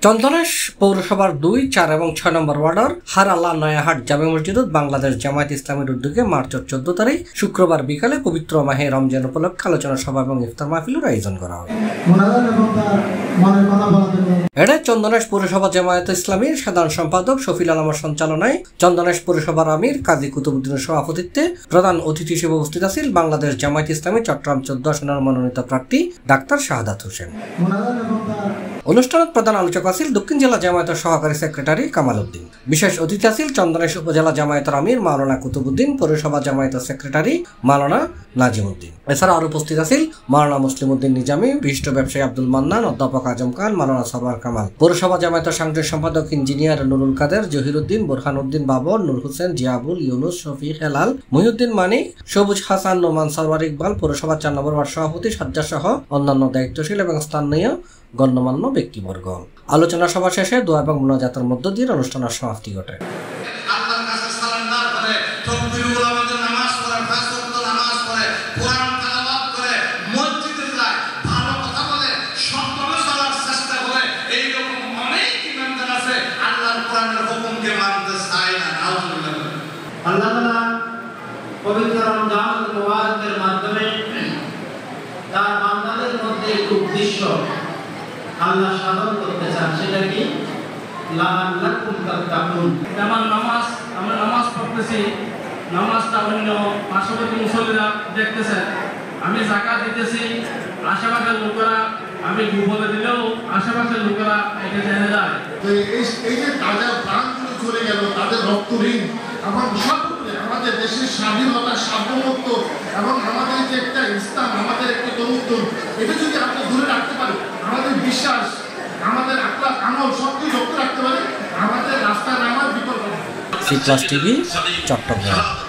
চন্দনেশ পৌরসভার 2, 4 এবং 6 নম্বর ওয়ার্ডের হারালা নয়াহাট জামে মসজিদত বাংলাদেশ জামায়াত ইসলামীর উদ্যোগে মার্চের 14 তারিখ শুক্রবার বিকালে পবিত্র মাহে রমজান উপলক্ষে আলোচনা সভা এবং ইফতার মাহফিলের আয়োজন করা হয়। এতে চন্দনেশ পৌরসভা জামায়াত ইসলামীর সাধারণ সম্পাদক শফিল আলমের সঞ্চালনায় চন্দনেশ পৌরসভার আমির কাজী কুতুবুদ্দিনের সভাপতিত্বে প্রধান অতিথি হিসেবে উপস্থিত আছেন বাংলাদেশ জামায়াত ইসলামী চট্টগ্রাম 14 আসনের মনোনীত প্রার্থী ডাক্তার শাহাদাত হোসেন। অনুষ্ঠানত প্রধান আলোচক আছিল দক্ষিণ জেলা জামায়াতের সহকারী সেক্রেটারি কামাল উদ্দিন। বিশেষ অতিথি আছিল চন্দনেশ উপজেলা জামায়াতের আমির মাওলানা কুতুবুদ্দিন, পৌরসভা জামায়াতের সেক্রেটারি মাওলানা নাজিম উদ্দিন। এছাড়া আরো উপস্থিত আছিল মাওলানা মুসলিম উদ্দিন নিজামী, বিশিষ্ট ব্যবসায়ী আব্দুল মান্নান, অধ্যাপক আজম খান, মাওলানা সরওয়ার কামাল, পৌরসভা জামায়াতের সাংগঠনিক সম্পাদক ইঞ্জিনিয়ার নুরুল কাদের, জহিরুদ্দিন, বোরহান উদ্দিন বাবর, নূর হোসেন, জিয়াবুল, ইউনুস, শফিক হেলাল, মহিউদ্দিন মানিক, সবুজ হাসান, নোমান সরওয়ার ইকবাল, পৌরসভা 4 নম্বর ওয়ার্ড সভাপতি সজ্জা সহ অন্যান্য দায়িত্বশীল এবং স্থানীয় গণ্যমান্য ব্যক্তিবর্গ। আলোচনা সভা শেষে দোয়া এবং মুনাজাতের মধ্য দিয়ে অনুষ্ঠানের সমাপ্তি ঘটে। পবিত্র রমজান মুবারকের মাধ্যমে তার বান্দাদের মধ্যে একটি উদ্দেশ্য আল্লাহ সাধন করতে চান, সেটা কি লাআল্লাকুম তাত্তাকুন। আমরা নামাজ পড়তেছি, নামাজটা অন্য পার্শ্ববর্তী মুসল্লিরা দেখতেছেন, আমি যাকাত দিতেছি, আশেপাশের লোকেরা, আমি দুপুরে দিলেও আশেপাশের লোকেরা এটা জেনে যায়। এই যে তাদের প্রাণগুলো চলে গেল, তাদের রক্ত ঋণ এবং সব আমাদের দেশের স্বাধীনতা, সার্বভৌমত্ব এবং আমাদের যে একটা ইসলাম, আমাদের একটা তরুণ, এটা যদি আমরা ধরে রাখতে পারি, আমাদের বিশ্বাস, আমাদের আখলাক, আমল সবকিছু রক্ষা রাখতে পারি, আমাদের রাস্তায় নামার বিকল্প। C+ TV Chittagong.